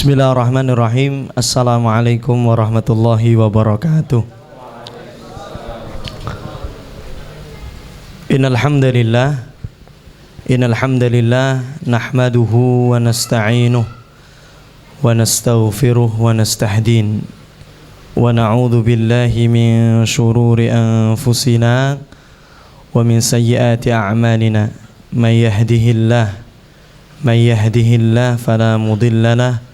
Bismillahirrahmanirrahim. Assalamualaikum warahmatullahi wabarakatuh. Innal hamdalillah nahmaduhu wa nasta'inuhu wa nastaghfiruh wa nastahdiin wa na'udzu billahi min shururi anfusina wa min sayyiati a'malina may yahdihillah fala mudilla lahu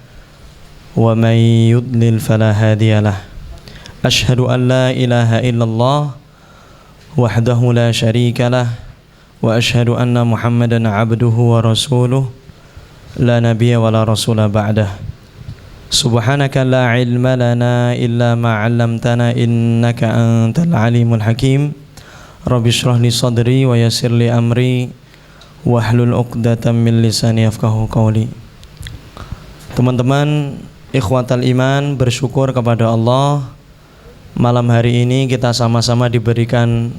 wa may yudlil fala hadiyalah. Asyhadu an la ilaha illallah wahdahu la syarikalah wa asyhadu anna Muhammadan abduhu wa rasuluh la nabiyya wa la rasula ba'dah. Subhanaka la ilma lana illa ma 'allamtana innaka antal alimul hakim. Rabbi shrah li sadri wa yassir li amri wahlul 'uqdatam min lisani yafqahu qawli. Teman-teman ikhwatal iman, bersyukur kepada Allah, malam hari ini kita sama-sama diberikan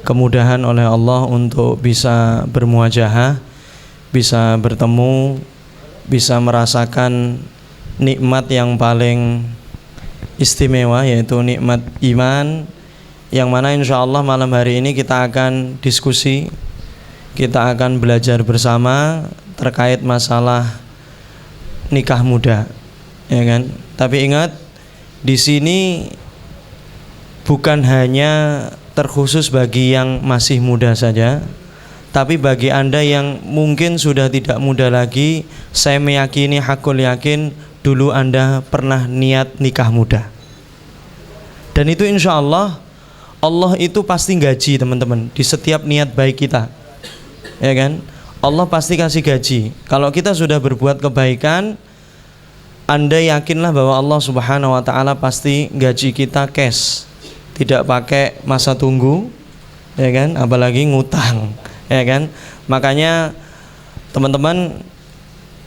kemudahan oleh Allah untuk bisa bermuajahah, bisa bertemu, bisa merasakan nikmat yang paling istimewa, yaitu nikmat iman, yang mana insya Allah malam hari ini kita akan diskusi, kita akan belajar bersama terkait masalah nikah muda, ya kan? Tapi ingat, di sini bukan hanya terkhusus bagi yang masih muda saja, tapi bagi Anda yang mungkin sudah tidak muda lagi, saya meyakini, hakul yakin, dulu Anda pernah niat nikah muda. Dan itu insya Allah, Allah itu pasti gaji teman-teman di setiap niat baik kita, ya kan? Allah pasti kasih gaji. Kalau kita sudah berbuat kebaikan, Anda yakinlah bahwa Allah Subhanahu wa ta'ala pasti gaji kita cash, tidak pakai masa tunggu, ya kan? Apalagi ngutang, ya kan? Makanya teman-teman,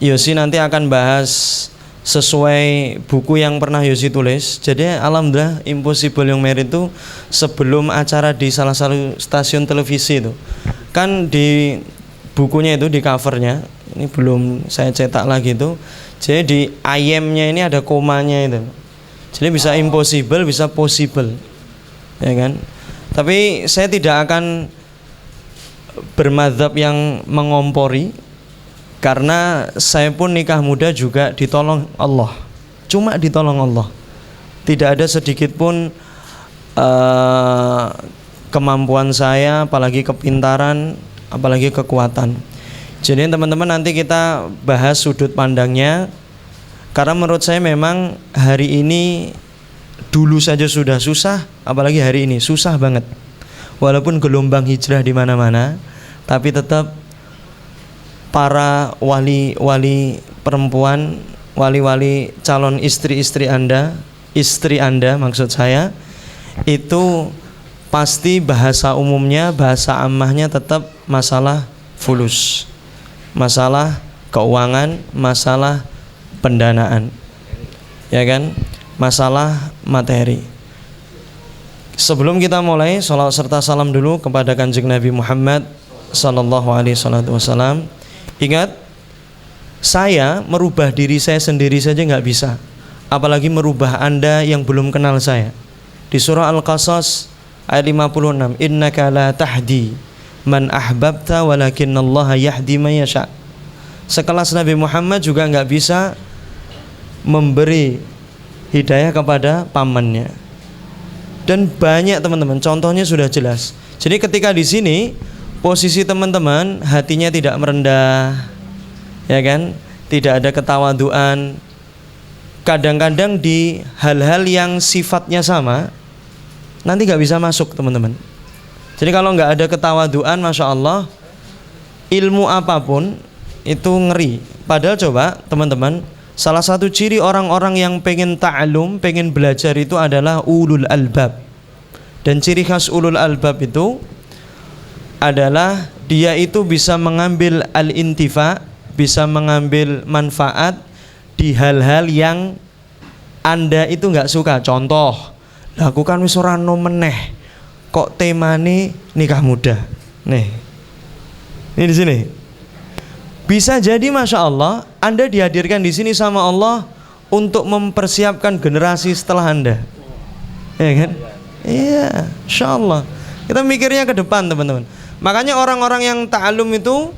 Yosi nanti akan bahas sesuai buku yang pernah Yosi tulis. Jadi alhamdulillah Impossible Young Married itu sebelum acara di salah satu stasiun televisi itu, kan di bukunya itu, di covernya, ini belum saya cetak lagi itu, jadi di ayemnya ini ada komanya itu, jadi bisa impossible, bisa possible, ya kan? Tapi saya tidak akan bermadzhab yang mengompori, karena saya pun nikah muda juga ditolong Allah, cuma ditolong Allah, tidak ada sedikit pun kemampuan saya, apalagi kepintaran, apalagi kekuatan. Jadi teman-teman, nanti kita bahas sudut pandangnya, karena menurut saya memang hari ini, dulu saja sudah susah, apalagi hari ini susah banget. Walaupun gelombang hijrah di mana-mana, tapi tetap para wali-wali perempuan, wali-wali calon istri-istri Anda, istri Anda maksud saya, itu pasti bahasa umumnya, bahasa ammahnya tetap masalah fulus, masalah keuangan, masalah pendanaan, ya kan, masalah materi. Sebelum kita mulai, sholawat serta salam dulu kepada Kanjeng Nabi Muhammad sallallahu alaihi wasallam. Ingat, saya merubah diri saya sendiri saja nggak bisa, apalagi merubah Anda yang belum kenal saya. Di surah Al-Qasas ayat 56, innaka la tahdi man ahbabta walakinallaha yahdi man yasha. Sekelas Nabi Muhammad juga nggak bisa memberi hidayah kepada pamannya. Dan banyak teman-teman, contohnya sudah jelas. Jadi ketika di sini posisi teman-teman hatinya tidak merendah, ya kan? Tidak ada ketawaduan. Kadang-kadang di hal-hal yang sifatnya sama, nanti nggak bisa masuk teman-teman. Jadi kalau nggak ada ketawaduan, masya Allah, ilmu apapun itu ngeri. Padahal coba teman-teman, salah satu ciri orang-orang yang pengen ta'alum, pengen belajar itu adalah ulul albab. Dan ciri khas ulul albab itu adalah dia itu bisa mengambil al-intifa, bisa mengambil manfaat di hal-hal yang Anda itu nggak suka. Contoh, lakukan wis ora ono meneh, kok temane nikah muda. Nih, ini di sini. Bisa jadi masya Allah Anda dihadirkan di sini sama Allah untuk mempersiapkan generasi setelah Anda. Ya kan? Iya, insyaallah. Kita mikirnya ke depan, teman-teman. Makanya orang-orang yang ta'allum itu,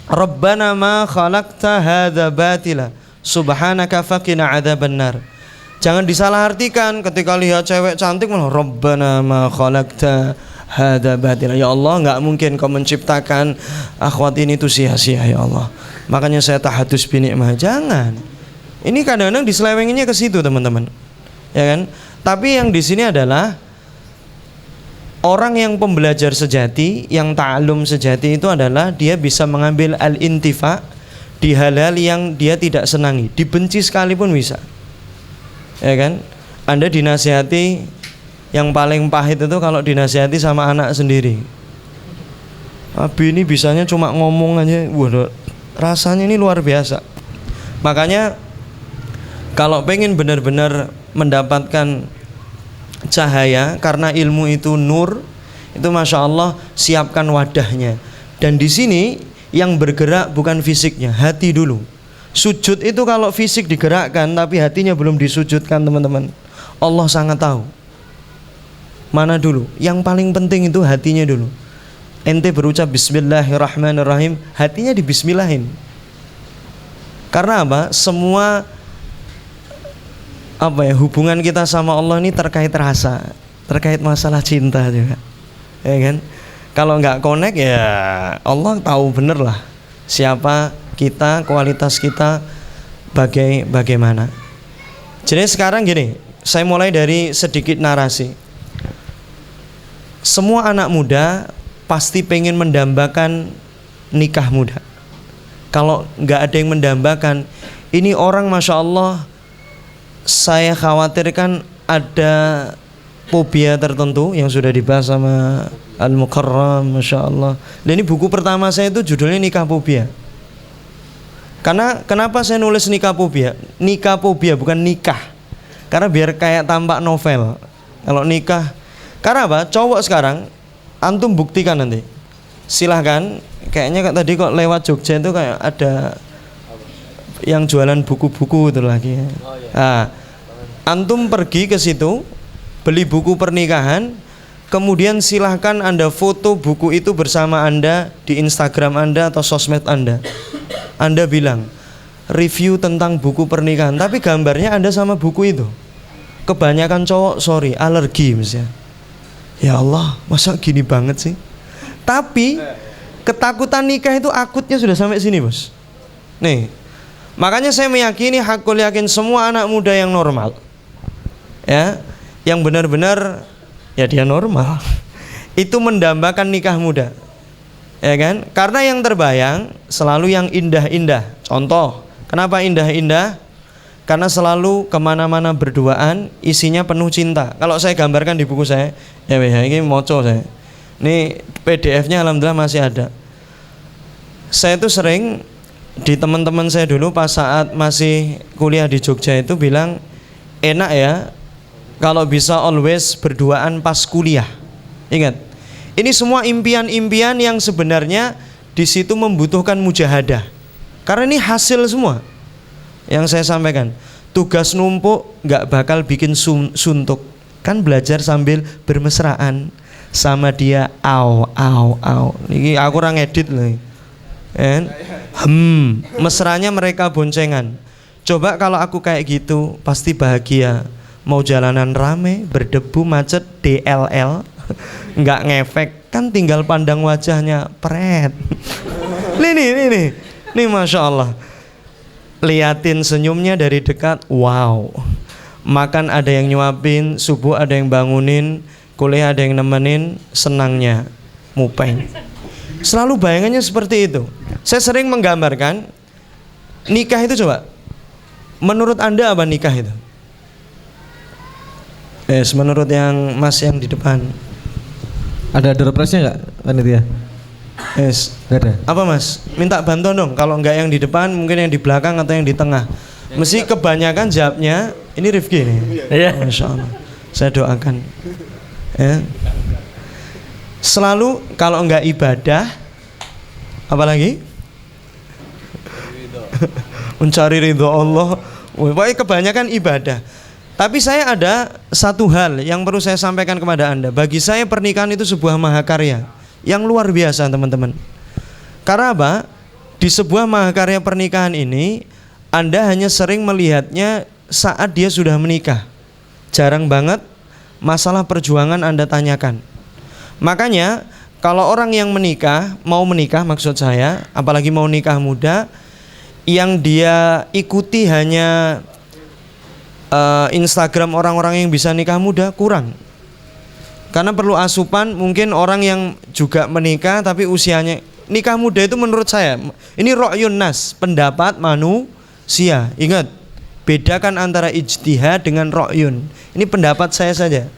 Rabbana ma khalaqta hadza batila subhanaka faqina adzabannar. Jangan disalahartikan ketika lihat cewek cantik malah Rabbana ma khalaqta hadza batila. Ya Allah, enggak mungkin kau menciptakan akhwat ini tuh sia-sia ya Allah. Makanya saya tahadus bi nikmah. Jangan. Ini kadang-kadang diselewenginya ke situ, teman-teman. Ya kan? Tapi yang di sini adalah orang yang pembelajar sejati, yang ta'allum sejati itu adalah dia bisa mengambil al-intifa di hal-hal yang dia tidak senangi, dibenci sekalipun bisa. Ya kan? Anda dinasihati, yang paling pahit itu kalau dinasihati sama anak sendiri. Abi ini bisanya cuma ngomong aja, waduh, rasanya ini luar biasa. Makanya kalau pengen benar-benar mendapatkan cahaya, karena ilmu itu nur, itu masya Allah, siapkan wadahnya. Dan di sini yang bergerak bukan fisiknya, hati dulu. Sujud itu kalau fisik digerakkan tapi hatinya belum disujudkan, teman-teman, Allah sangat tahu mana dulu. Yang paling penting itu hatinya dulu. Ente berucap Bismillahirrahmanirrahim, hatinya dibismillahin. Karena apa? Semua hubungan kita sama Allah ini terkait rasa, terkait masalah cinta juga, ya kan? Kalau nggak connect ya Allah tahu bener lah siapa kita, kualitas kita bagaimana. Jadi sekarang gini, saya mulai dari sedikit narasi. Semua anak muda pasti pengen mendambakan nikah muda. Kalau nggak ada yang mendambakan, ini orang masya Allah, saya khawatirkan ada fobia tertentu yang sudah dibahas sama Al-Mukarram, masya Allah. Dan ini buku pertama saya itu judulnya Nikah Fobia. Karena kenapa saya nulis nikah fobia? Nikah fobia bukan nikah. Karena biar kayak tampak novel. Kalau nikah, karena apa? Cowok sekarang, antum buktikan nanti. Silahkan, kayaknya tadi kok lewat Jogja itu kayak ada yang jualan buku-buku itu lagi. Nah, antum pergi ke situ, beli buku pernikahan, kemudian silahkan Anda foto buku itu bersama Anda di Instagram Anda atau sosmed Anda. Anda bilang review tentang buku pernikahan, tapi gambarnya Anda sama buku itu. Kebanyakan cowok, sorry, alergi misalnya. Ya Allah, masa gini banget sih? Tapi ketakutan nikah itu akutnya sudah sampai sini, bos. Nih, makanya saya meyakini, hakul yakin semua anak muda yang normal, ya, yang benar-benar ya dia normal, itu mendambakan nikah muda, ya kan? Karena yang terbayang selalu yang indah-indah. Contoh, kenapa indah-indah? Karena selalu kemana-mana berduaan, isinya penuh cinta. Kalau saya gambarkan di buku saya, ya ini moco saya. Ini PDF-nya alhamdulillah masih ada. Saya itu sering di teman-teman saya dulu pas saat masih kuliah di Jogja itu bilang, enak ya kalau bisa always berduaan pas kuliah. Ingat, ini semua impian-impian yang sebenarnya di situ membutuhkan mujahadah. Karena ini hasil semua yang saya sampaikan. Tugas numpuk nggak bakal bikin suntuk. Kan belajar sambil bermesraan sama dia, au. Ini aku orang edit loh. Mesranya mereka boncengan. Coba kalau aku kayak gitu, pasti bahagia. Mau jalanan rame, berdebu, macet, DLL, nggak ngefek, kan tinggal pandang wajahnya, pret. Nih masya Allah. Liatin senyumnya dari dekat, wow. Makan ada yang nyuapin, subuh ada yang bangunin, kuliah ada yang nemenin, senangnya mupeng. Selalu bayangannya seperti itu. Saya sering menggambarkan nikah itu, coba menurut Anda apa nikah itu? Menurut yang Mas yang di depan. Ada door prize-nya nggak, panitia? Gak ada. Apa Mas? Minta bantuan dong. Kalau enggak yang di depan, mungkin yang di belakang atau yang di tengah. Mesti kebanyakan jawabnya ini Rifki nih. Iya. Masya Allah. Saya doakan. Ya. Selalu kalau enggak ibadah, apalagi mencari ridho Allah. Pokoknya kebanyakan ibadah. Tapi saya ada satu hal yang perlu saya sampaikan kepada Anda. Bagi saya pernikahan itu sebuah mahakarya yang luar biasa, teman-teman. Karena apa? Di sebuah mahakarya pernikahan ini, Anda hanya sering melihatnya saat dia sudah menikah. Jarang banget masalah perjuangan Anda tanyakan. Makanya kalau orang yang mau menikah maksud saya, apalagi mau nikah muda, yang dia ikuti hanya Instagram orang-orang yang bisa nikah muda kurang. Karena perlu asupan, mungkin orang yang juga menikah tapi usianya nikah muda itu menurut saya ini ra'yun nas, pendapat manusia. Ingat, bedakan antara ijtihad dengan ra'yun. Ini pendapat saya saja.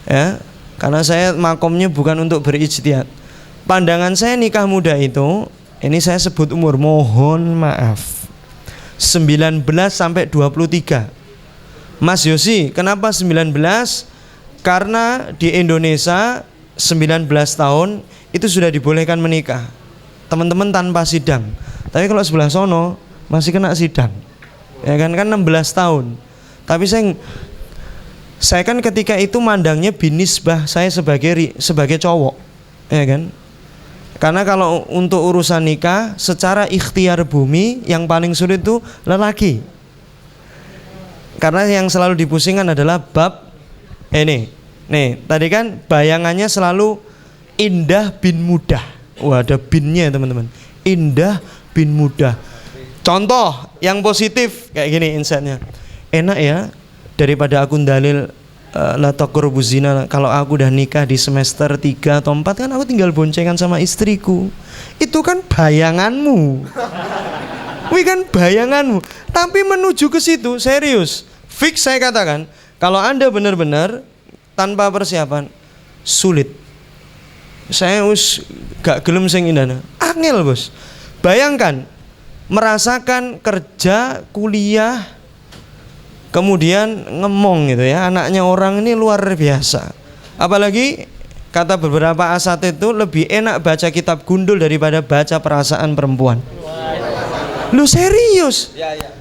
Ya, karena saya makomnya bukan untuk berijtihad. Pandangan saya nikah muda itu, ini saya sebut umur, mohon maaf, 19 sampai 23. Mas Yosi, kenapa 19? Karena di Indonesia 19 tahun itu sudah dibolehkan menikah, teman-teman, tanpa sidang. Tapi kalau sebelah sono masih kena sidang. Ya kan 16 tahun. Tapi saya kan ketika itu mandangnya binisbah saya sebagai cowok. Ya kan? Karena kalau untuk urusan nikah secara ikhtiar bumi yang paling sulit itu lelaki. Karena yang selalu dipusingkan adalah bab ini. Nih, tadi kan bayangannya selalu indah bin mudah. Wah, ada binnya teman-teman. Indah bin mudah. Contoh yang positif kayak gini insightnya. Enak ya, daripada aku dalil la taqrabu zina, kalau aku udah nikah di semester 3 atau 4 kan aku tinggal boncengan sama istriku. Itu kan bayanganmu. Wih, kan bayanganmu. Tapi menuju ke situ serius. Fix saya katakan, kalau Anda benar-benar tanpa persiapan sulit. Saya gak gelem sing indana. Angel, Bos. Bayangkan merasakan kerja, kuliah, kemudian ngemong gitu ya. Anaknya orang ini luar biasa. Apalagi kata beberapa asatidz itu lebih enak baca kitab gundul daripada baca perasaan perempuan. Lu serius?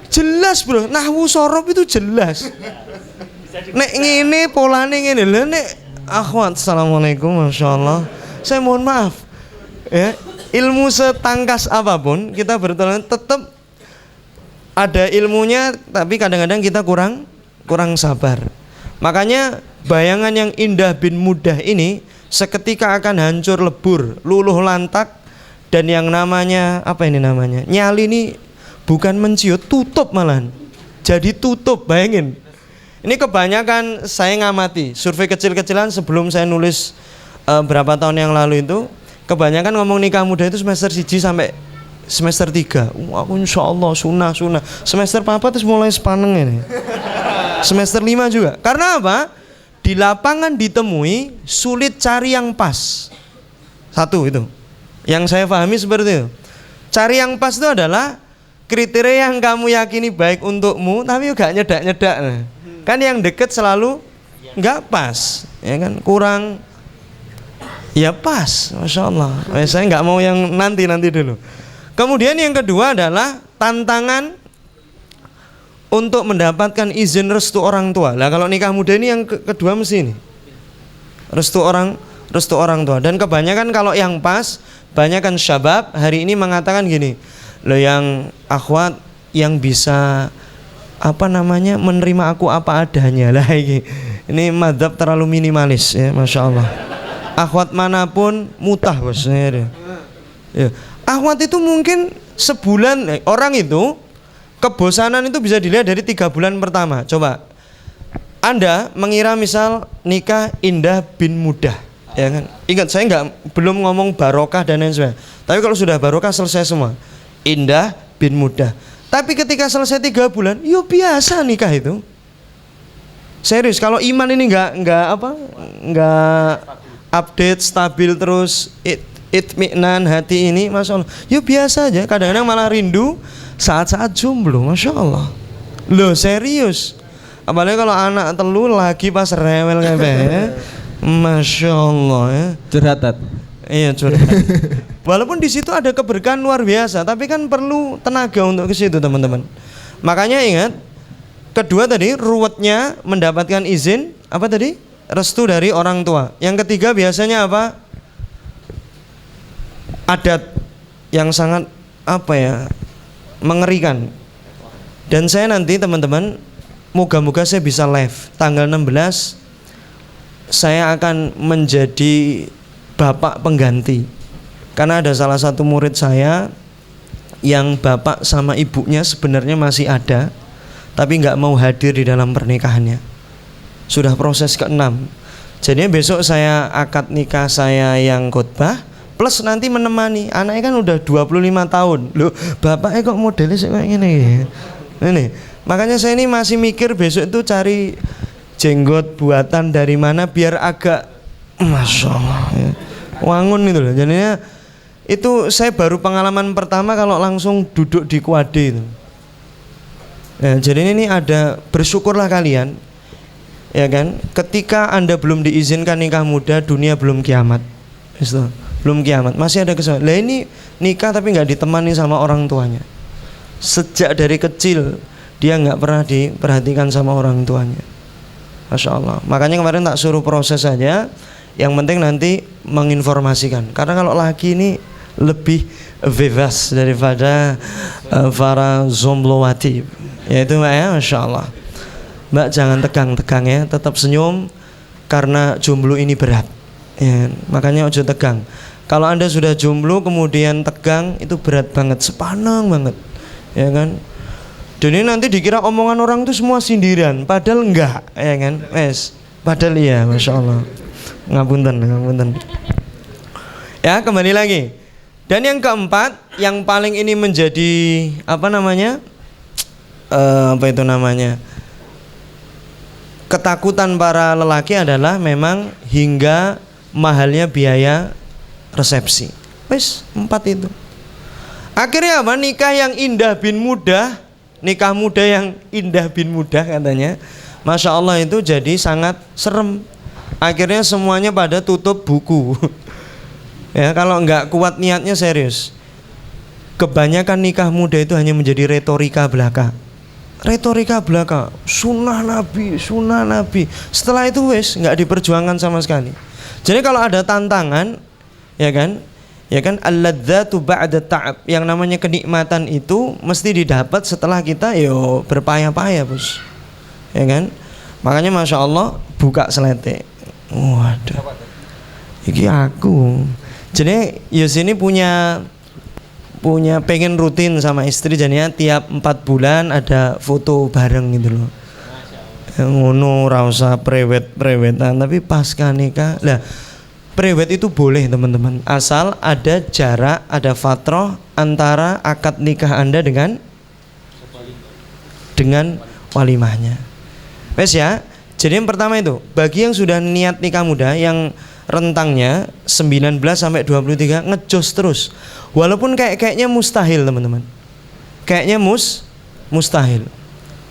Jelas, Bro. Nahwu sorob itu jelas. Nek ngene polane ngene lho, nek akhwat, assalamualaikum, masyaallah. Saya mohon maaf. Ya, ilmu setangkas apapun kita bertolak tetap ada ilmunya, tapi kadang-kadang kita kurang sabar. Makanya bayangan yang indah bin mudah ini seketika akan hancur lebur, luluh lantak. Dan yang namanya apa ini namanya? Nyali ini bukan menciut, tutup malahan. Jadi tutup, bayangin. Ini kebanyakan saya ngamati survei kecil-kecilan sebelum saya nulis berapa tahun yang lalu itu, kebanyakan ngomong nikah muda itu semester 1 sampai semester 3. Aku insyaallah sunah. Semester 4 terus mulai sepaneng ini. Semester 5 juga. Karena apa? Di lapangan ditemui sulit cari yang pas. Satu itu. Yang saya pahami seperti itu. Cari yang pas itu adalah kriteria yang kamu yakini baik untukmu, tapi juga nyedak-nyedak. Kan yang deket selalu nggak pas, ya kan, kurang. Ya pas, masya Allah. Saya nggak mau yang nanti dulu. Kemudian yang kedua adalah tantangan untuk mendapatkan izin restu orang tua. Lah kalau nikah muda ini yang kedua mesti ini restu orang tua. Dan kebanyakan kalau yang pas, banyakan syabab hari ini mengatakan gini, lo yang akhwat yang bisa menerima aku apa adanya lah ini madzhab terlalu minimalis ya, masya Allah. Akhwat manapun mutah, Bos. Ya. Akhwat itu mungkin sebulan orang itu kebosanan itu bisa dilihat dari 3 bulan pertama. Coba Anda mengira misal nikah indah bin mudah, ya kan? Ingat, saya belum ngomong barokah dan lain sebagainya. Tapi kalau sudah barokah selesai semua. Indah bin mudah. Tapi ketika selesai 3 bulan, yo biasa nikah itu. Serius, kalau iman ini nggak update stabil terus itminan hati ini, masya Allah. Yo biasa aja. Kadang-kadang malah rindu saat-saat jomblo, masya Allah. Loh serius. Apalagi kalau anak telu lagi pas rewel kayak masya Allah ya. Curhatan. Iya, curhat. Walaupun di situ ada keberkahan luar biasa, tapi kan perlu tenaga untuk ke situ, teman-teman. Makanya ingat, kedua tadi ruwetnya mendapatkan izin apa tadi? Restu dari orang tua. Yang ketiga biasanya apa? Adat yang sangat apa ya? Mengerikan. Dan saya nanti teman-teman, moga-moga saya bisa live tanggal 16 saya akan menjadi bapak pengganti. Karena ada salah satu murid saya yang bapak sama ibunya sebenarnya masih ada, tapi nggak mau hadir di dalam pernikahannya. Sudah proses ke-6. Jadi besok saya akad nikah saya yang khotbah, plus nanti menemani. Anaknya kan udah 25 tahun. Loh, bapaknya kok modelnya kayak gini ya? Ini. Makanya saya ini masih mikir besok itu cari jenggot buatan dari mana biar agak Masya Allah ya. Wangun itu loh. Jadinya itu saya baru pengalaman pertama kalau langsung duduk di kuade itu. Ya, jadi ini ada, bersyukurlah kalian, ya kan? Ketika Anda belum diizinkan nikah muda, dunia belum kiamat. Belum kiamat, masih ada kesempatan. Lah ini nikah tapi nggak ditemani sama orang tuanya. Sejak dari kecil dia nggak pernah diperhatikan sama orang tuanya. Masya Allah. Makanya kemarin tak suruh proses saja. Yang penting nanti menginformasikan. Karena kalau laki ini lebih bebas daripada para zomblowati. Ya itu Mbak ya, Masya Allah. Mbak jangan tegang-tegang ya, tetap senyum. Karena jomblo ini berat ya, makanya ojo tegang. Kalau Anda sudah jomblo kemudian tegang, itu berat banget, sepanang banget ya kan. Dan ini nanti dikira omongan orang itu semua sindiran, padahal enggak ya kan. Padahal iya, Masya Allah. Ngapunten. Ya, kembali lagi. Dan yang keempat, yang paling ini menjadi apa namanya? Ketakutan para lelaki adalah memang hingga mahalnya biaya resepsi. 4 itu. Akhirnya apa? Nikah yang indah bin mudah, nikah muda yang indah bin mudah katanya. Masya Allah itu jadi sangat serem. Akhirnya semuanya pada tutup buku. Ya, kalau nggak kuat niatnya serius. Kebanyakan nikah muda itu hanya menjadi retorika belaka. Retorika belaka, sunnah Nabi. Setelah itu nggak diperjuangkan sama sekali. Jadi kalau ada tantangan, ya kan, al-ladzatu ba'da ta'ab. Yang namanya kenikmatan itu mesti didapat setelah kita berpayah-payah, Bos. Ya kan? Makanya Masya Allah buka selete. Waduh. Iki aku. Jadi sini punya pengen rutin sama istri, jadinya tiap 4 bulan ada foto bareng gitu loh. Ngono ra usah prewet-prewetan, tapi pasca nikah. Lah, prewet itu boleh teman-teman, asal ada jarak, ada fatrah antara akad nikah Anda dengan walimahnya. Wes ya. Jadi yang pertama itu, bagi yang sudah niat nikah muda yang rentangnya 19 sampai 23 ngejos terus. Walaupun kayaknya mustahil, teman-teman. Kayaknya mustahil.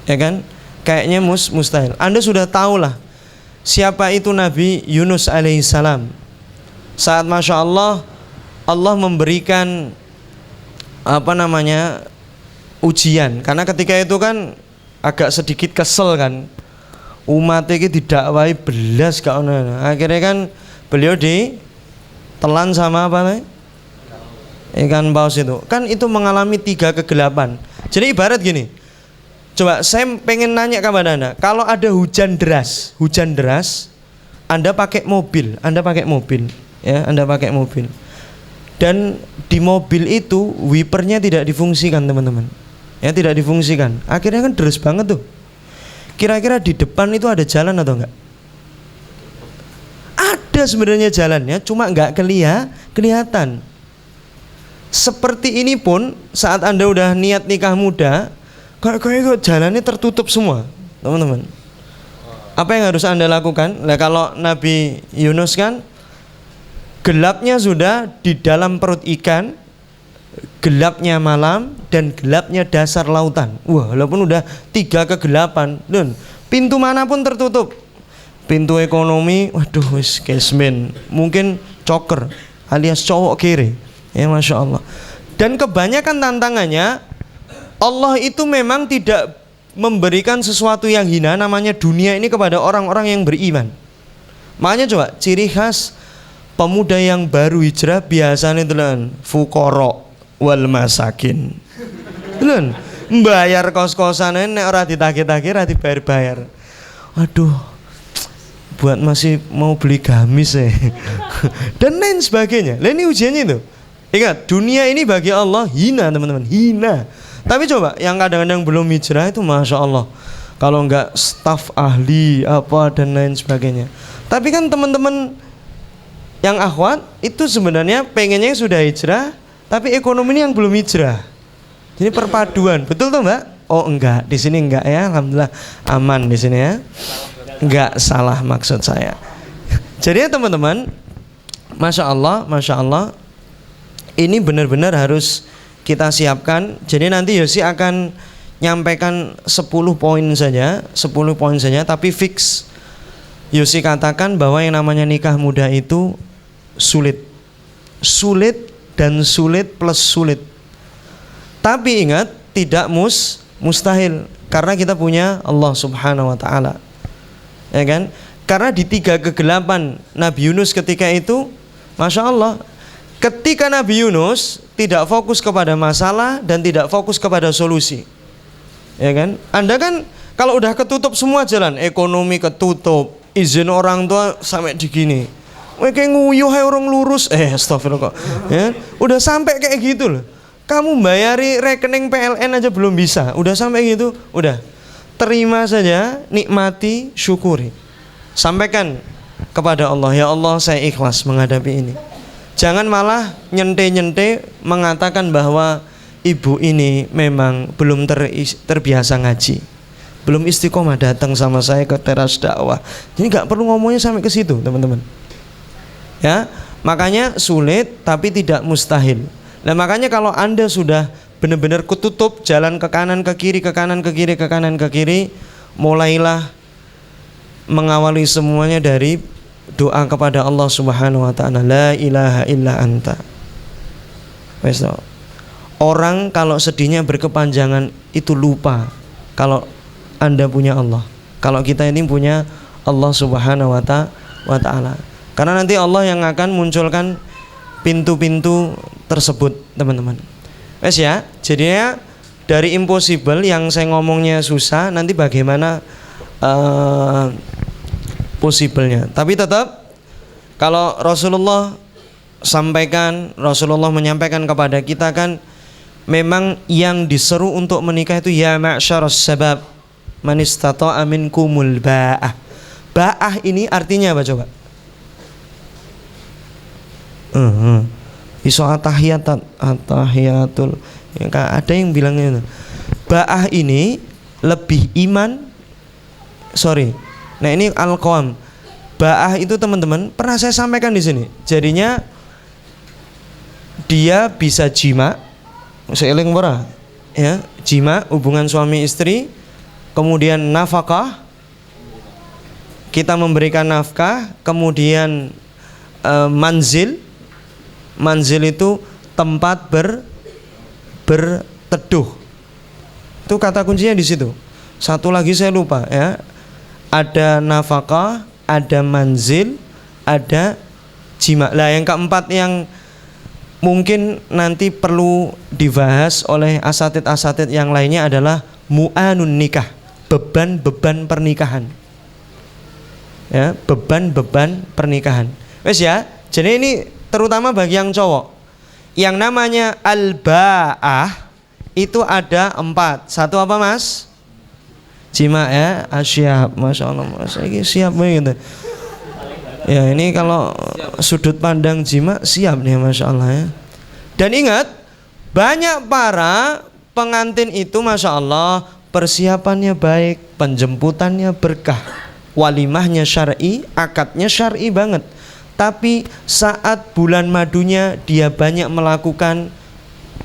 Ya kan? Kayaknya mustahil. Anda sudah tahulah siapa itu Nabi Yunus alaihissalam. Saat Masya Allah memberikan ujian. Karena ketika itu kan agak sedikit kesel kan. Umat ini didakwai belas gak ono. Akhirnya kan beliau ditelan sama ikan paus itu. Kan itu mengalami 3 kegelapan. Jadi ibarat gini. Coba saya pengen nanya kepada Anda, kalau ada hujan deras, Anda pakai mobil, ya, Anda pakai mobil. Dan di mobil itu wipernya tidak difungsikan, teman-teman. Ya, tidak difungsikan. Akhirnya kan deras banget tuh. Kira-kira di depan itu ada jalan atau enggak? Ada sebenarnya jalannya, cuma enggak kelihatan. Seperti ini pun saat Anda udah niat nikah muda, kok jalannya tertutup semua, teman-teman. Apa yang harus Anda lakukan? Nah, kalau Nabi Yunus kan gelapnya sudah di dalam perut ikan, gelapnya malam, dan gelapnya dasar lautan. Walaupun udah 3 kegelapan, dan pintu manapun tertutup. Pintu ekonomi, waduh wis casement, mungkin coker alias cowok kiri. Ya Masya Allah. Dan kebanyakan tantangannya Allah itu memang tidak memberikan sesuatu yang hina namanya dunia ini kepada orang-orang yang beriman. Makanya coba ciri khas pemuda yang baru hijrah biasanya telan fuqara wal masakin. Telan bayar kos-kosan nek ora ditagih-tagih ora dibayar-bayar. Waduh, buat masih mau beli gamis dan lain sebagainya. Lah ini ujiannya itu. Ingat, dunia ini bagi Allah hina, teman-teman, hina. Tapi coba yang kadang-kadang belum hijrah itu masya Allah, kalau enggak staf ahli apa dan lain sebagainya. Tapi kan teman-teman yang akhwat itu sebenarnya pengennya sudah hijrah, tapi ekonomi ini yang belum hijrah. Jadi perpaduan, betul tuh Mbak? Oh enggak, di sini enggak ya, alhamdulillah aman di sini ya. Enggak salah maksud saya. Jadi ya teman-teman, masya Allah, ini benar-benar harus kita siapkan. Jadi nanti Yosi akan nyampaikan 10 poin saja, tapi fix. Yosi katakan bahwa yang namanya nikah muda itu sulit dan sulit plus sulit. Tapi ingat, tidak mustahil karena kita punya Allah Subhanahu wa taala. Ya kan? Karena di 3 kegelapan Nabi Yunus ketika itu, masya Allah, ketika Nabi Yunus tidak fokus kepada masalah dan tidak fokus kepada solusi. Ya kan? Anda kan kalau udah ketutup semua jalan, ekonomi ketutup, izin orang tua sampai di gini. Kayak nguyuh orang lurus, astagfirullah. Ya, udah sampai kayak gitu loh. Kamu bayari rekening PLN aja belum bisa. Udah sampai gitu, udah. Terima saja, nikmati, syukuri. Sampaikan kepada Allah, ya Allah saya ikhlas menghadapi ini. Jangan malah nyente-nyente mengatakan bahwa ibu ini memang belum terbiasa ngaji, belum istiqomah datang sama saya ke teras dakwah. Jadi nggak perlu ngomongnya sampai ke situ, teman-teman. Ya, makanya sulit tapi tidak mustahil. Nah makanya kalau Anda sudah benar-benar ketutup jalan ke kanan ke kiri, ke kanan ke kiri, ke kanan ke kiri, mulailah mengawali semuanya dari doa kepada Allah Subhanahu wa taala, la ilaha illa anta. Orang kalau sedihnya berkepanjangan itu lupa kalau Anda punya Allah. Kalau kita ini punya Allah Subhanahu wa taala. Karena nanti Allah yang akan munculkan pintu-pintu tersebut, teman-teman. Wes ya, jadinya dari impossible yang saya ngomongnya susah, nanti bagaimana possible-nya. Tapi tetap kalau Rasulullah menyampaikan kepada kita kan memang yang diseru untuk menikah itu ya ma'syaras sabab man istata'a minkumul ba'ah. Ba'ah ini artinya apa coba? Iso atahiyatul ya, ada yang bilangnya itu. Ba'ah ini lebih iman. Nah ini al-qawam. Ba'ah itu teman-teman pernah saya sampaikan di sini. Jadinya dia bisa jima, seiling ora, ya, jima hubungan suami istri, kemudian nafkah, kita memberikan nafkah, kemudian manzil itu tempat berteduh. Itu kata kuncinya di situ. Satu lagi saya lupa ya. Ada nafkah, ada manzil, ada jima. Lah yang keempat yang mungkin nanti perlu dibahas oleh asatid yang lainnya adalah mu'anun nikah, beban-beban pernikahan. Ya, beban-beban pernikahan. Wes ya. Jadi ini terutama bagi yang cowok. Yang namanya al-ba'ah itu ada 4. Satu apa Mas? Jima ya, siap, masya Allah, mas ini siap begitu. Ya ini kalau sudut pandang jima siap nih, masya Allah ya. Dan ingat, banyak para pengantin itu masya Allah persiapannya baik, penjemputannya berkah, walimahnya syar'i, akadnya syar'i banget. Tapi saat bulan madunya dia banyak melakukan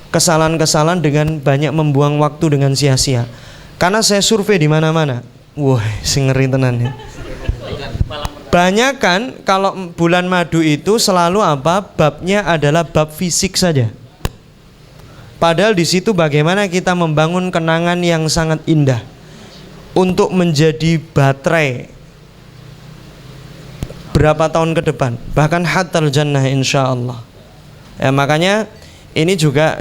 kesalahan-kesalahan dengan banyak membuang waktu dengan sia-sia. Karena saya survei di mana-mana, wah, sing ngeri tenan ya. Banyak kan kalau bulan madu itu selalu apa? Babnya adalah bab fisik saja. Padahal di situ bagaimana kita membangun kenangan yang sangat indah untuk menjadi baterai berapa tahun ke depan, bahkan hatal jannah insyaallah. Ya, makanya ini juga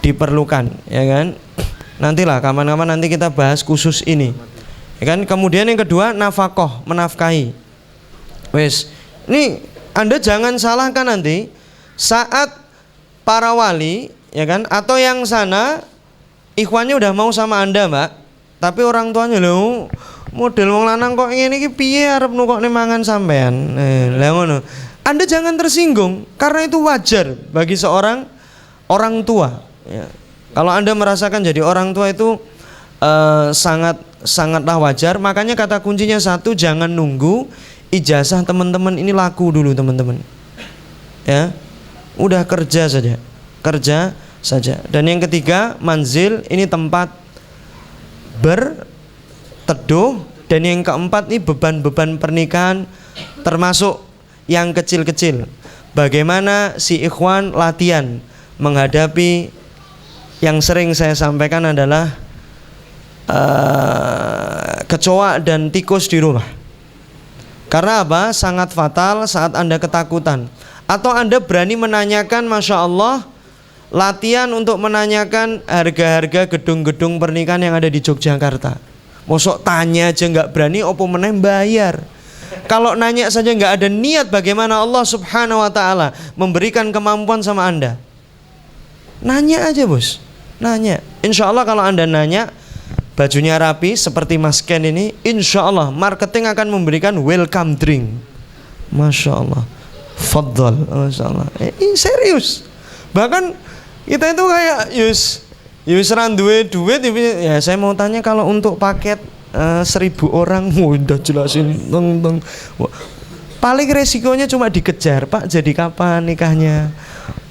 diperlukan, ya kan? Nantilah kapan-kapan nanti kita bahas khusus ini. Ya kan? Kemudian yang kedua, nafkah, menafkahi. Wes, ini Anda jangan salahkan nanti saat para wali, ya kan, atau yang sana ikhwannya udah mau sama Anda, Mbak, tapi orang tuanya lho model wong lanang kok ngene iki piye arep nukokne mangan sampean. Lah ngono. Anda jangan tersinggung karena itu wajar bagi seorang orang tua, ya. Kalau Anda merasakan jadi orang tua itu sangatlah wajar. Makanya kata kuncinya satu, jangan nunggu ijazah teman-teman ini laku dulu, teman-teman. Ya. Udah kerja saja. Dan yang ketiga, manzil, ini tempat berteduh. Dan yang keempat, ini beban-beban pernikahan termasuk yang kecil-kecil. Bagaimana si ikhwan latihan menghadapi yang sering saya sampaikan adalah kecoa dan tikus di rumah. Karena apa? Sangat fatal saat Anda ketakutan. Atau Anda berani menanyakan, Masya Allah, latihan untuk menanyakan harga-harga gedung-gedung pernikahan yang ada di Yogyakarta. Mosok tanya aja nggak berani, opo meneh bayar. Kalau nanya saja nggak ada niat, bagaimana Allah Subhanahu Wa Taala memberikan kemampuan sama Anda? Nanya aja bos, nanya. Insya Allah kalau Anda nanya, bajunya rapi seperti Mas Ken ini, insya Allah marketing akan memberikan welcome drink. Masya Allah. Fadhal, masyaallah. Serius. Bahkan kita itu kayak yus randuwe duit ya. Saya mau tanya kalau untuk paket 1000 orang, udah jelasin teng. Paling resikonya cuma dikejar, Pak, jadi kapan nikahnya?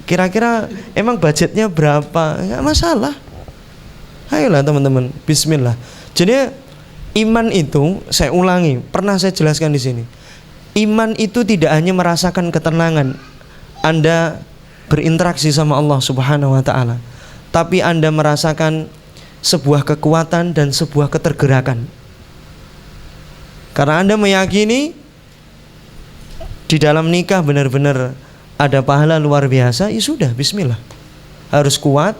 Kira-kira emang budgetnya berapa? Enggak masalah. Ayolah teman-teman, bismillah. Jadi iman itu, saya ulangi, pernah saya jelaskan di sini. Iman itu tidak hanya merasakan ketenangan Anda berinteraksi sama Allah Subhanahu Wa Taala, tapi Anda merasakan sebuah kekuatan dan sebuah ketergerakan. Karena Anda meyakini di dalam nikah benar-benar ada pahala luar biasa, ya sudah, bismillah. Harus kuat,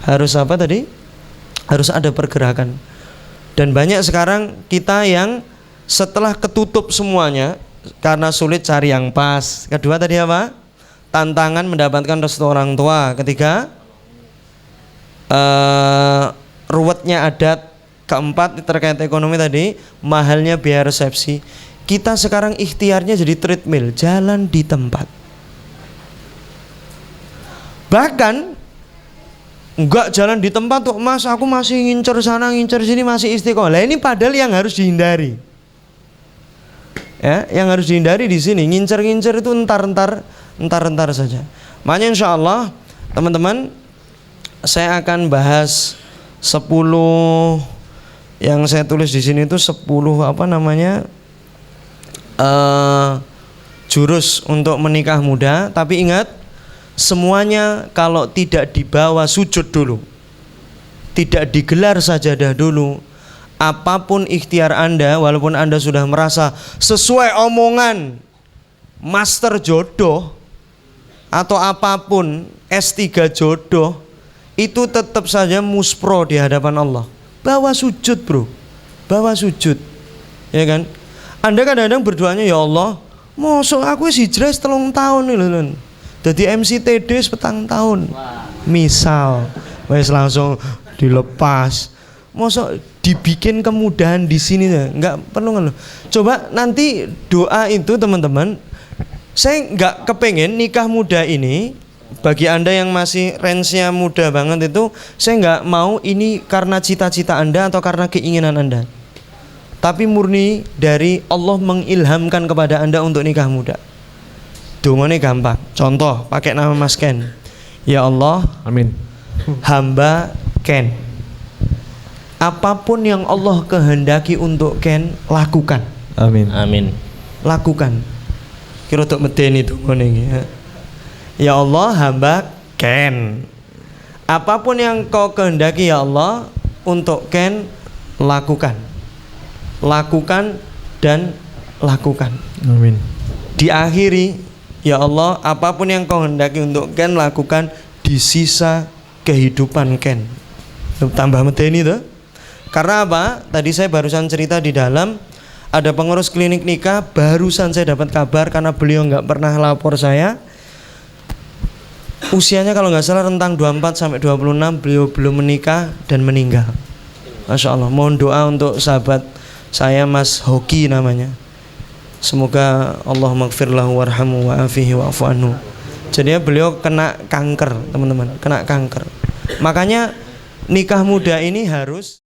harus apa tadi? Harus ada pergerakan. Dan banyak sekarang kita yang setelah ketutup semuanya karena sulit cari yang pas. Kedua tadi apa? Tantangan mendapatkan restu orang tua. Ketiga, ruwetnya adat. Keempat, terkait ekonomi tadi, mahalnya biaya resepsi. Kita sekarang ikhtiarnya jadi treadmill, jalan di tempat. Bahkan enggak jalan di tempat tuh, Mas, aku masih ngincer sana ngincer sini, masih istiqomah. Lah ini padahal yang harus dihindari. Ya, yang harus dihindari di sini, ngincer-ngincer itu entar saja. Makanya insyaallah teman-teman, saya akan bahas 10 yang saya tulis di sini itu 10 jurus untuk menikah muda. Tapi ingat, semuanya kalau tidak dibawa sujud dulu, tidak digelar sajadah dulu, apapun ikhtiar Anda, walaupun Anda sudah merasa sesuai omongan master jodoh atau apapun, S3 jodoh, itu tetap saja muspro di hadapan Allah. Bawa sujud bro, bawa sujud, ya kan? Anda kadang-kadang berdoanya, ya Allah, mosok aku hijrah 3 tahun nih lho, jadi MCTD 4 tahun, misal, wes langsung dilepas. Mosok dibikin kemudahan di sini ya, nggak perlu ngeluh. Coba nanti doa itu teman-teman, saya nggak kepengen nikah muda ini. Bagi Anda yang masih range-nya muda banget itu, saya nggak mau ini karena cita-cita Anda atau karena keinginan Anda, tapi murni dari Allah mengilhamkan kepada Anda untuk nikah muda. Dongane gampang. Contoh, pakai nama Mas Ken. Ya Allah, amin. Hamba Ken, apapun yang Allah kehendaki untuk Ken, lakukan. Amin. Amin. Lakukan. Kira untuk medeni itu ngene iki. Ya Allah, hamba Ken, apapun yang kau kehendaki ya Allah untuk Ken, lakukan dan lakukan. Amin. Diakhiri, ya Allah, apapun yang kau hendaki untuk Ken, lakukan di sisa kehidupan Ken. Tambah medeni tuh. Karena apa? Tadi saya barusan cerita di dalam, ada pengurus klinik nikah, barusan saya dapat kabar karena beliau nggak pernah lapor saya. Usianya kalau nggak salah rentang 24 sampai 26, beliau belum menikah dan meninggal. Masya Allah. Mohon doa untuk sahabat saya, Mas Hoki namanya. Semoga Allah maghfirlahu warhamu wa'afihi wa'afu anhu. Jadi beliau kena kanker, teman-teman, kena kanker. Makanya nikah muda ini harus